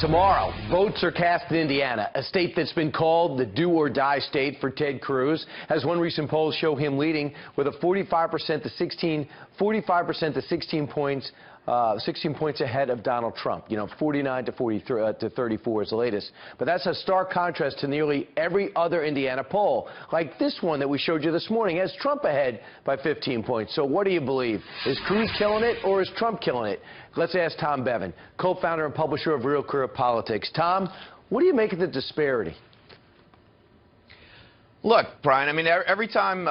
Tomorrow, votes are cast in Indiana, a state that's been called the do-or-die state for Ted Cruz. As one recent poll show him leading with a 45% to 16 points. 16 points ahead of Donald Trump. 49 to 34 is the latest. But that's a stark contrast to nearly every other Indiana poll, like this one that we showed you this morning, has Trump ahead by 15 points. So what do you believe? Is Cruz killing it or is Trump killing it? Let's ask Tom Bevan, co-founder and publisher of Real Clear Politics. Tom, what do you make of the disparity? Look, Brian, I mean, every time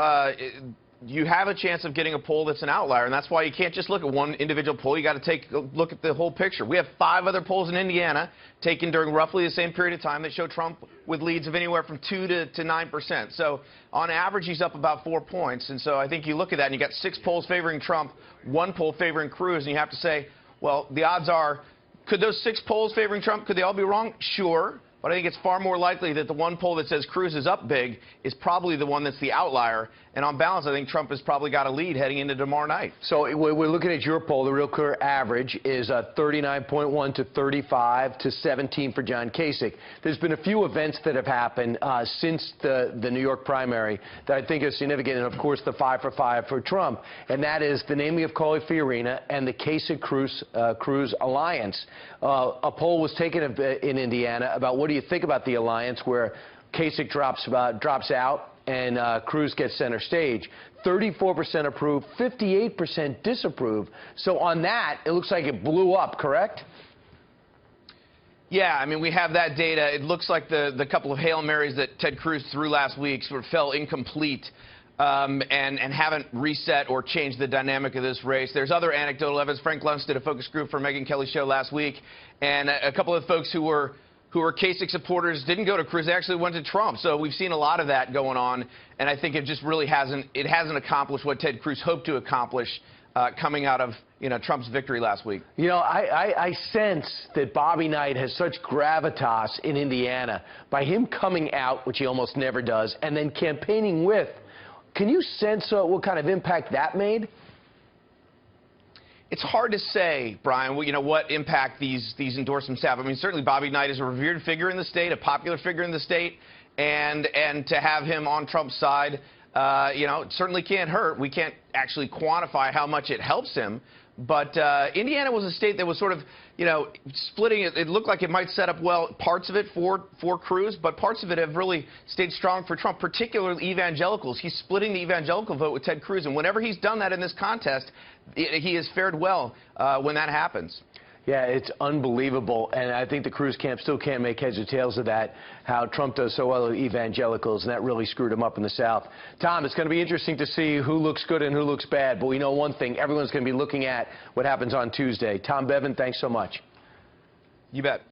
you have a chance of getting a poll that's an outlier, and that's why you can't just look at one individual poll. You got to take a look at the whole picture. We have 5 other polls in Indiana taken during roughly the same period of time that show Trump with leads of anywhere from 2 to 9%. So on average, he's up about 4 points. And so I think you look at that, and you got 6 polls favoring Trump, 1 poll favoring Cruz, and you have to say, well, the odds are, could those 6 polls favoring Trump, could they all be wrong? Sure. But I think it's far more likely that the one poll that says Cruz is up big is probably the one that's the outlier. And on balance, I think Trump has probably got a lead heading into tomorrow night. So we're looking at your poll. The Real Clear average is 39.1 to 35 to 17 for John Kasich. There's been a few events that have happened since the New York primary that I think are significant, and of course the 5 for 5 for Trump, and that is the naming of Carly Fiorina and the Kasich-Cruz alliance. A poll was taken in Indiana about what do you think about the alliance, where Kasich drops out and Cruz gets center stage. 34% approve, 58% disapprove. So on that, it looks like it blew up, correct? Yeah, I mean, we have that data. It looks like the couple of Hail Marys that Ted Cruz threw last week sort of fell incomplete and haven't reset or changed the dynamic of this race. There's other anecdotal evidence. Frank Luntz did a focus group for Megyn Kelly's show last week, and a couple of folks who were Kasich supporters didn't go to Cruz, they actually went to Trump. So we've seen a lot of that going on, and I think it just really hasn't accomplished what Ted Cruz hoped to accomplish coming out of Trump's victory last week. I sense that Bobby Knight has such gravitas in Indiana by him coming out, which he almost never does, and then campaigning with. Can you sense what kind of impact that made? It's hard to say, Brian, what impact these endorsements have. I mean, certainly Bobby Knight is a revered figure in the state, a popular figure in the state, and to have him on Trump's side, it certainly can't hurt. We can't actually quantify how much it helps him. But Indiana was a state that was sort of, splitting. It looked like it might set up well, parts of it for Cruz, but parts of it have really stayed strong for Trump, particularly evangelicals. He's splitting the evangelical vote with Ted Cruz, and whenever he's done that in this contest, he has fared well when that happens. Yeah, it's unbelievable, and I think the Cruz camp still can't make heads or tails of that, how Trump does so well with evangelicals, and that really screwed him up in the South. Tom, it's going to be interesting to see who looks good and who looks bad, but we know one thing, everyone's going to be looking at what happens on Tuesday. Tom Bevan, thanks so much. You bet.